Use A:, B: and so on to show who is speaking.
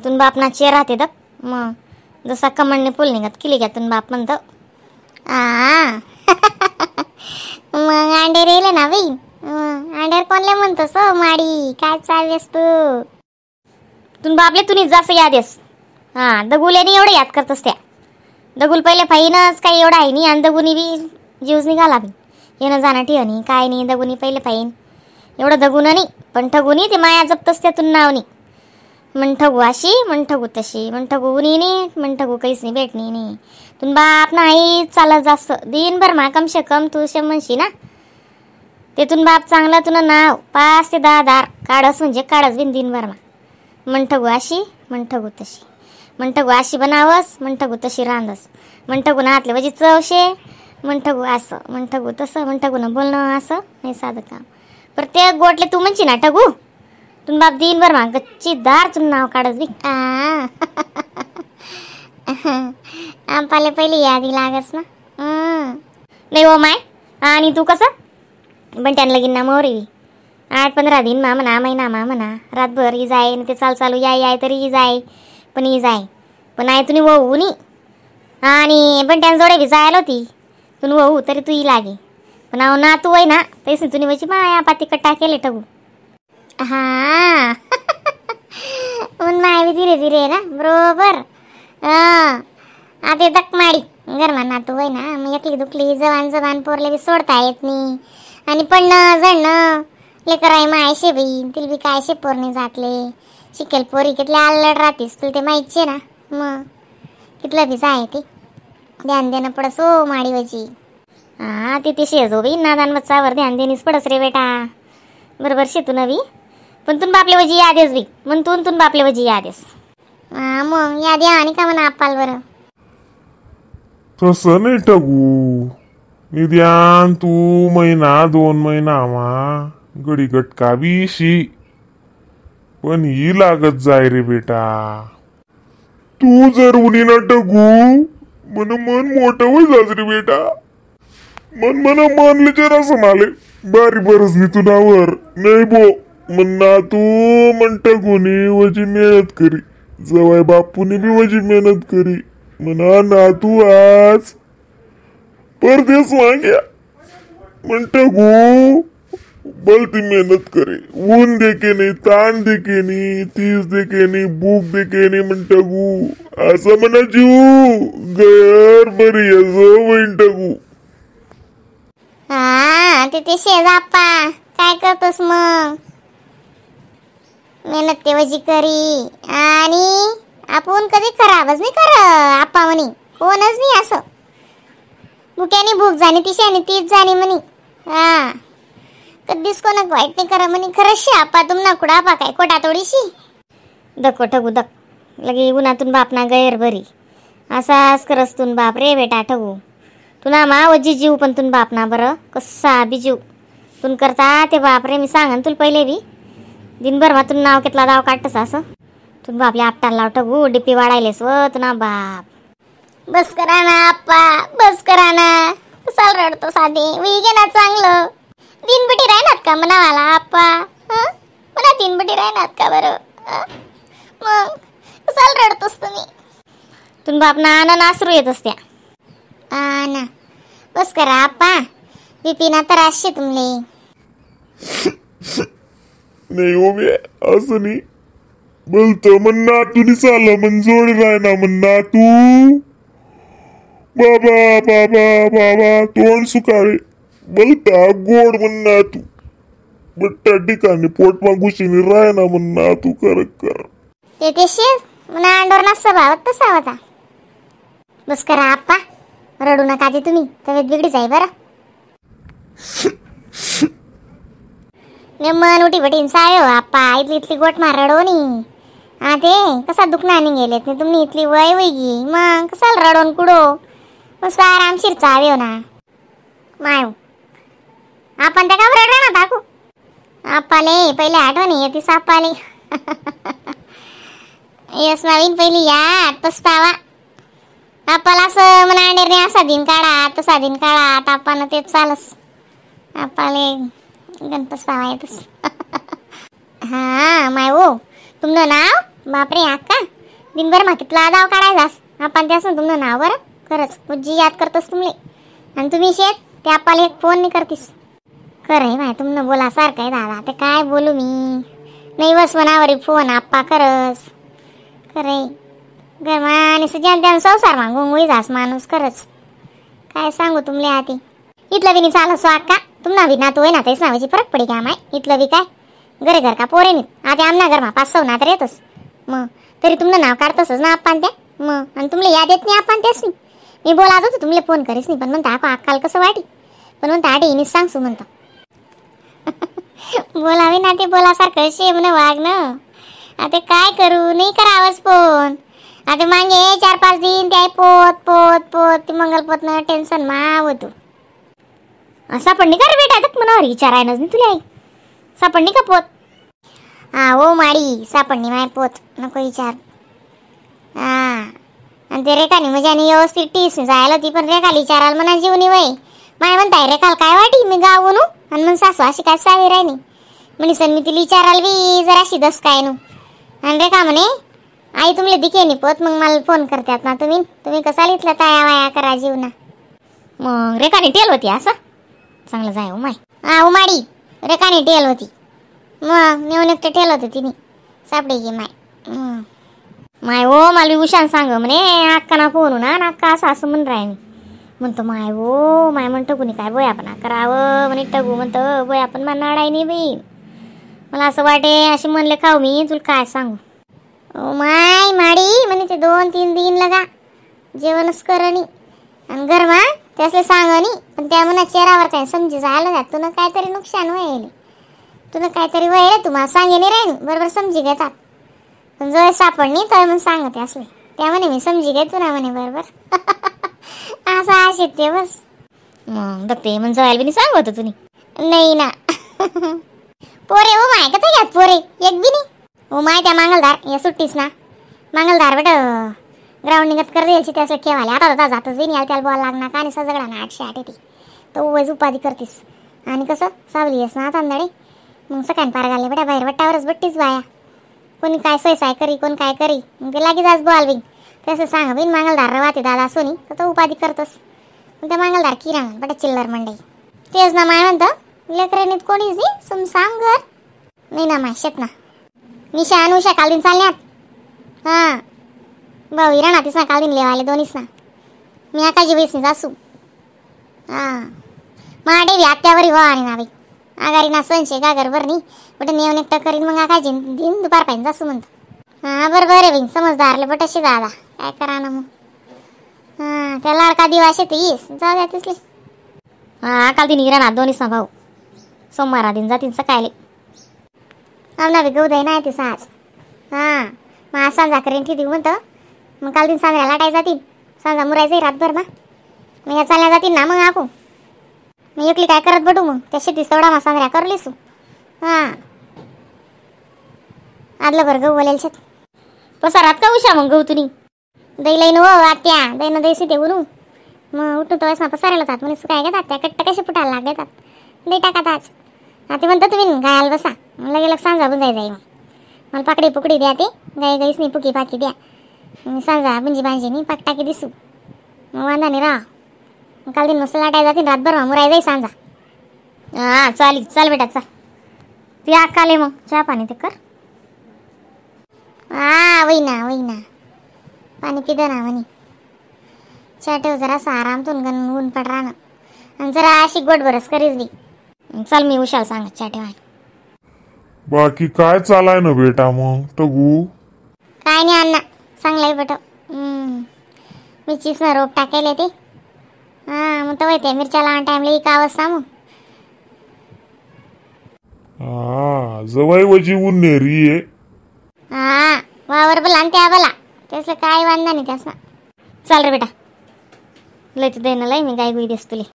A: तुन बाप ना चेहरा ते दक मग जसा कमळने फुल निघत किली घ्या तुन बाप म्हणतो मग अंडे रेले ना बाई अंड्यावर कोणले म्हणतोस माडी काय चाललेस तुन बापले तुम्ही जास्त यादेस दगुल्याने एवढं याद करतस त्या दगुल पहिले फाईनच काही एवढं आहे नाही आणि दगुनी बी जीवच निघाला बी येणं जाणं ठेवणी काय नाही दगुनी पहिले फाईन एवढं दगुन नाही पण ठगुनी ते माया जपतस त्यातून नावनी मन ठगू अशी मन ठगू तशी मन ठगू उनी नाही मन ठगू काहीच नाही भेटणी नाही तुन बाप नाही चालत जास्त दिनभर मा कम से कम तू म्हणशी ना तेथून बाप चांगला तुला नाव 5 ते 10 दार काढस म्हणजे काढस बिन दिनभर मा मन ठगू अशी मन ठगू तशी मन ठगू अशी बनावस मन ठगू तशी रांधस मन ठगू ना हातले म्हणजे चवशे मन ठगू असं मन ठगू तसं मन ठगू ना बोलणं असं नाही साधं काम प्रत्येक गोटले तू म्हणशी ना ठगू तुम बाप दिनभर मा गच्ची दार तुन नाव काढस बी आम्हाला पहिले यादी लागस ना नाही हो माय आणि तू कसं पण त्यांना लगीन ना मोरी 8-15 दिन मा म्हणा महिना मा म्हणा रातभर ही जाय ते चालू याय तरी ही जाय पण ही जाय पण आहे तुम्ही वहू नी आणि पण त्यांजोडे बी जायला होती तुम्ही वहू तरी तू ही लागे पण अहो ना तू आहे ना तैसे तुम्ही वची माया पाती कट्टा केले ठगू पण माय बी धीरे धीरे ना बरोबर आता दक माडी गरमा ना तू आहे ना मग एकली दुखली जवान पोरले बी सोडता येत नाही आणि पडणं जडणं लेकराय मायशे बाई तिला बी काय पोरणे जातले शिकेल पोरी कितले आल्लड राहतीस तुला ते माहितीये ना मग कितलं बी जाय ते ध्यान देणं पडस हो माडीवची ते शेजो बाई नादान बच्चावर ध्यान देणीच पडस रे बेटा बरोबर शेतू नवी पण तुन बापले वजी यादेस बी म्हणून तुन बापले वजी यादेस मग यादी आणि का म्हणा आपाल बरं
B: तसं नाही ठगू निध्यान तू 1-2 महिना मा गडी गटका बीशी पण ही लागत जाय रे बेटा तू जर उनी ना ठगू मन मोठं होई जाच रे बेटा मन जरा समाले बारी बरच नी तुनावर नाही बो म्हणना तू मन ठगूनी वजी मेहनत करी जवाय बापूनी बी वजी मेहनत करी म्हणा ना तू आज परदेश मांग्या मन ठगू बलती मेहनत करे ऊन देखे नहीं तान देखे नहीं तीस देखे नहीं भूक देखे नहीं मन ठगू असं म्हणा जीव गैर बरी असो वैन ठगू
A: ते शेजाप्पा काय करतोस मग मेहनत तेवजी करी आणि आपण कधी खराबच नाही कर आप्पा म्हणी कोणच नाही असं भुक्याने भूक जाणी तिशाने तीच जाणी म्हणी कधीच कोणाक वाईट नाही करा म्हणे खरंच शे आप्पा तुमना कुडा पा काय कोटा तोडीशी दको ठगू दक लगे उन्हातून बाप ना गैर बरी असाच करस तुन बाप रे बेटा ठगू तुना मा वजी जीव पण तुन बाप ना बरं कसा बी जीव तुन करता ते बाप रे मी सांगन तुला पहिले बी दिनभर मा तुन नाव कितला दाव काटस असं तुन बापले आपटाला लाव ठगू डिपी वाढायलेस व तुना बाप बस करा ना आप्पा बस करा ना कसाल रडतो साधे वी ना चांगलं 3 बटी राहणार का म्हणावाला आप्पा मला 3 बटी राहणार का बरं मग कसाल रडतोस तुम्ही बाप ना आना नासरू येत असत्या ना बस करा आप्पा बिपिना तर असते तुमले
B: नाही हो बे असं नाही बोलतो म्हणना तू चाललं म्हण जोड राय ना म्हणना तू बाबा तोंड सुकाळे बोलता गोड म्हणना तू बट्टा ठिकाणी पोट मागुशीने राय ना म्हणना तू कर
A: ते तेशेच म्हणा अंडोर नसता भावत तसा होता बस करा आप्पा रडू नका ते तुम्ही तब्येत बिगडी जाई बरं मन उठी बटीन सायो आप्पा इथली गोट मार रडवणी ते कसा दुखणं आणि गेलेत नाही तुम्ही इथली वय वैगी मग कसाल रडवून कुडो मस्त आरामशीर चावे हो ना माय आपण त्या का रडा ना टाकू आप्पाले पहिले आठवणी येते सापाले यस नवीन पहिली या पस्तावा आप्पाला असं म्हणा निर्णय असा दिन काढा तसा दिन काढा आता आपण तेच चालस आप्पाले गणपस्तावा येतस माय हो तुमचं नाव बापरे अक्का दिनभर मातीतला दाव काढायचास आपण त्यासून तुमचं नाव बरं खरंच उज्जी याद करतोस तुमले आणि तुम्ही शेत ते आपल्याला एक फोन नाही करतीस. खरं आहे माय तुमनं बोला सारखं आहे दादा ते काय बोलू मी नाही बस मनावरी फोन आप्पा खरंच खरंय गरमाने सजान त्यान संसार मा गुंगळी जास माणूस खरंच काय सांगू तुमले आती इथलं बी नाही चालत सो अक्का तुमना बी नातू आहे ना तेच नावाची फरक पडी का माय इथलं बी काय घरे घर का पोरे नाही आता आमना घरमा 5-6 ना तर येतच मग तरी तुमनं नाव काढतसच ना आपण त्या मग आणि तुमले याद येत नाही आपण तेच नाही मी बोलात होतो तुमले फोन करीस नाही पण म्हणता अक्काल कसं वाटी पण म्हणता आडी हिनीच सांगसू म्हणता बोलावे ना ते बोलासारखं शेमनं वागणं आता काय करू नाही करावंच फोन आता मागे 4-5 दिन ते पोत पोत पोत ते मंगलपोतनं टेन्शन माव तू सापडणी का रे बेटा आता मनावर विचारायनच नाही तुला आई सापडणी का पोत हा हो माडी सापडणी माय पोत नको विचार हा आणि ते रेखानी म्हणजे आणि व्यवस्थित टीस जायला ती पण रेखाला विचारायला म्हणा जीवनी वय माय म्हणताय रेखाल काय वाटी मी गावून आणि मग सासू अशी काय सावी राहिनी म्हणे सण मी तिला विचाराल बी जराशी दस काय नू आणि रेखा म्हणे आई तुमले दिखे नाही पोत मग मला फोन करतात ना तुम्ही कसा लिहितला ताया वाया करा जीवना मग रेखाने टेल होती असं चांगलं जाय हो माय हा उमाडी रेखाने टेल होती मग नेऊन एकटं टेल होतं तिने सापडे की माय माय हो मला बी उशान सांग म्हणे अक्का ना फोन ना अक्का असं म्हणून राही म्हणतो माय हो माय म्हणतो कुणी काय बोय आपण करावं म्हणे टगू म्हणतं बोय आपण नाडाय नाही बाई मला असं वाटे अशी म्हणले खाऊ मी तुला काय सांगू ओ माय माडी म्हणे ते 2-3 दिन लगा जेवणच करणी आणि गरमा त्यासले सांगणी पण त्या म्हणा चेहरावर काय समजी झालं ना तुला काहीतरी नुकसान व्हायले तुला काहीतरी व्हायला तुम्हाला सांगे नाही राहीन बरोबर समजी घेतात पण जर सापडणी तर मग सांगते असले त्या म्हणे मी समजी घेतो ना म्हणे बरोबर असं असे ते बस मग दत्ते मग जायला बी सांगत तुम्ही नाही ना पोरे हो माय का यात पोरे एक बी नाही हो माय त्या मांगलदार या सुट्टीस ना मांगलदार बेटा ग्राउंड निघत कर द्यायची त्यासाठी ठेवायला आता जातच बी नाही त्याला बॉल लागणार का आणि सजगडा ना 808 येते तो वज उपाधी करतीस आणि कसं सावली आहेस ना तांदळे मग सकाळी पार घालले बेटा बाहेर वट्टावरच बट्टीच बाया कोणी काय सोयसाय करी कोण काय करी मग लागेच आज बॉल बिन तसं सांग बिन मांगलदार वाते दादा सोनी तर तो उपाधी करतोस मग त्या मांगलदार किराणा बेटा चिल्लर मंडई तेच ना माय म्हणतं लेकरेनीत कोणीच नाही सम सांग घर नाही ना माय शेत ना निशा अनुषा काल दिन चालल्यात हां भाऊ हिराणा तिस ना काल दिन लेवाले दोन्हीच ना मी आकाजी बैसनी जासू हां माडे बी आत्यावरी हो आणि ना बाई आगारी ना संशय गागर बरं बट नेऊन एकटं करीन मग आकाजी दिन दुपार पाहिजे जासू म्हणतो हां बरं बरं बाई समजदारले बटशी दादा काय करा ना मग हां त्या लाडका दिवाशे ते येस जाऊ द्या तिसले हां काल दिन हिराणा दोन्हीच ना भाऊ सोमवारा दिन जातीन सकाळी आमना बी गौदाई नाही ते साज हां मग आज सांजा करेन ठेवी म्हणतं मग काल दिन सांजा लाटाय जातील सांजा मुरायचंही रातभर ना मग या चालल्या जातील ना मग आखू मी एकली काय करत बटू मग त्या शेतीस तेवढा मा सांगऱ्या करलीस हां आदलं बरं गहू बोलेल शेत पसारात का उशा मग गहू तुनी दही लईन हो आत्या दहीनं दही ते उनू मग उठून तर वेळेस पसारायला जात म्हणजे काय घेतात त्या कट्ट कसे फुटायला लागतात दही टाकात आज ते म्हणतं तुम्ही गायला बसा लगे लग सांजा बुंजाय जाई मग मला पाकडी पुकडी द्या ते गाई गाईच नाही पुकी पाकी द्या सांजा बुंजी बांजीनी पाक टाकी दिसू मग वांदा नाही राहा काल दिन मस्त लाटाय जाते रातभर मुराय जाई सांजा हां चालेल चाल बेटा चाल ती आकाले मग चहा पाणी ते कर हां वही पाणी पिदं ना म्हणे चहा ठेव जरासा आरामतून गण ऊन पड राहणं आणि जरा अशी गोड बरस करीच बी चल मी उशाल सांग चहा ठेवाय
B: बाकी काय चालाय ना बेटा मग टगू
A: काय नाही अण्णा चांगलं आहे बेटा मिरचीच ना रोप टाकायला ते हां मग तर ते मिरच्या लावून टाईमला इकावंच ना मग
B: हा जवळ वजी ऊन नेरी आहे
A: हां वावर बोला आणि त्या बोला त्यासलं काय वांदा नाही त्यास ना चाल रे बेटा लय तू देणं लय मी गाय गुई देस तुले